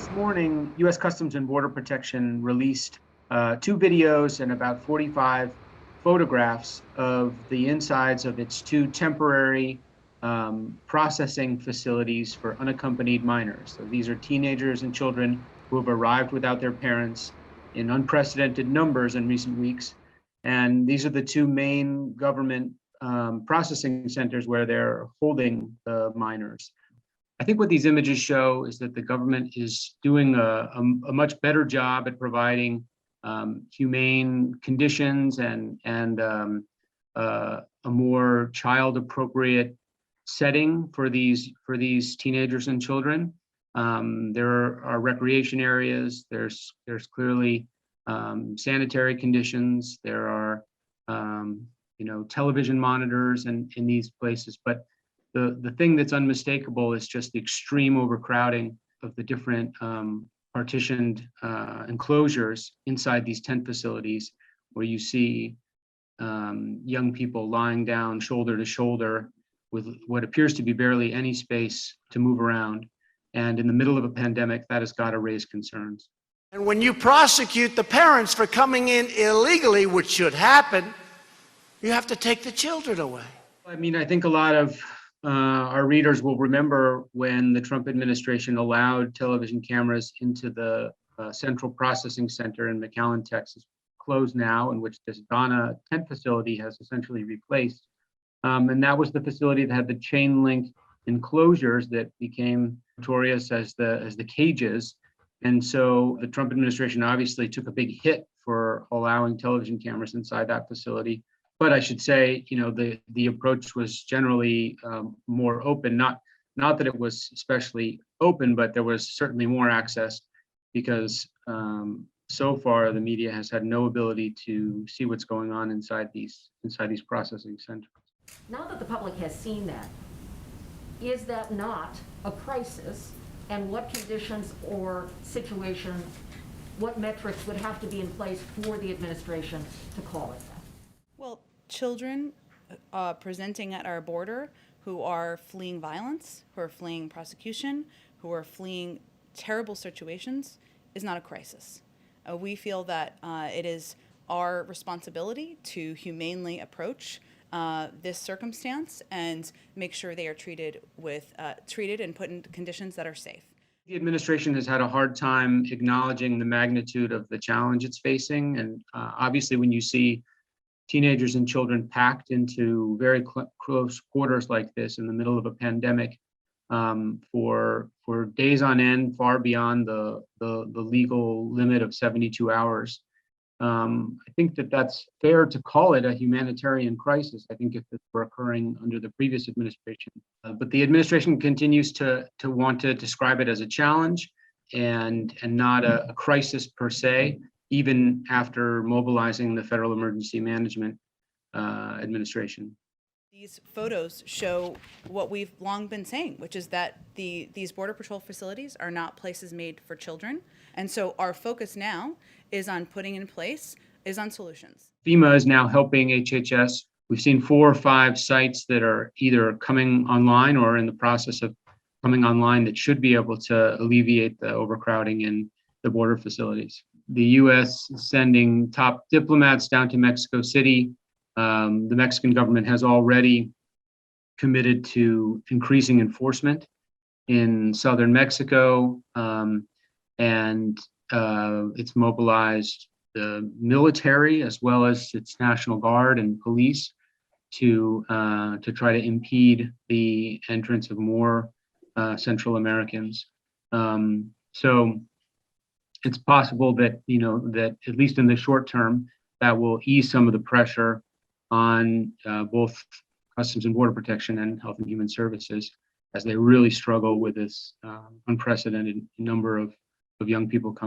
This morning, U.S. Customs and Border Protection released two videos and about 45 photographs of the insides of its two temporary processing facilities for unaccompanied minors. So these are teenagers and children who have arrived without their parents in unprecedented numbers in recent weeks. And these are the two main government processing centers where they're holding the minors. I think what these images show is that the government is doing a much better job at providing humane conditions and a more child-appropriate setting for these teenagers and children. There are recreation areas. There's clearly sanitary conditions. There are television monitors in these places, but the thing that's unmistakable is just the extreme overcrowding of the different partitioned enclosures inside these tent facilities, where you see young people lying down shoulder to shoulder with what appears to be barely any space to move around. And in the middle of a pandemic, that has got to raise concerns. And when you prosecute the parents for coming in illegally, which should happen, you have to take the children away. I mean, I think a lot of our readers will remember when the Trump administration allowed television cameras into the Central Processing Center in McAllen, Texas, closed now, in which this Ghana tent facility has essentially replaced. And that was the facility that had the chain link enclosures that became notorious as the cages. And so the Trump administration obviously took a big hit for allowing television cameras inside that facility. But I should say, the approach was generally more open. Not that it was especially open, but there was certainly more access, because so far the media has had no ability to see what's going on inside these processing centers. Now that the public has seen that, is that not a crisis? And what conditions or situation, what metrics would have to be in place for the administration to call it that? Well, children presenting at our border who are fleeing violence, who are fleeing prosecution, who are fleeing terrible situations is not a crisis. We feel that it is our responsibility to humanely approach this circumstance and make sure they are treated and put in conditions that are safe. The administration has had a hard time acknowledging the magnitude of the challenge it's facing. And obviously, when you see teenagers and children packed into very close quarters like this in the middle of a pandemic for days on end, far beyond the legal limit of 72 hours, I think that's fair to call it a humanitarian crisis. I think if it were occurring under the previous administration, but the administration continues to want to describe it as a challenge and not a crisis per se, even after mobilizing the Federal Emergency Management Administration. These photos show what we've long been saying, which is that these Border Patrol facilities are not places made for children. And so our focus now is on solutions. FEMA is now helping HHS. We've seen 4 or 5 sites that are either coming online or in the process of coming online that should be able to alleviate the overcrowding in the border facilities. The U.S. is sending top diplomats down to Mexico City. The Mexican government has already committed to increasing enforcement in southern Mexico, and it's mobilized the military as well as its National Guard and police to try to impede the entrance of more Central Americans. So it's possible that that at least in the short term, that will ease some of the pressure on both Customs and Border Protection and Health and Human Services as they really struggle with this unprecedented number of young people coming.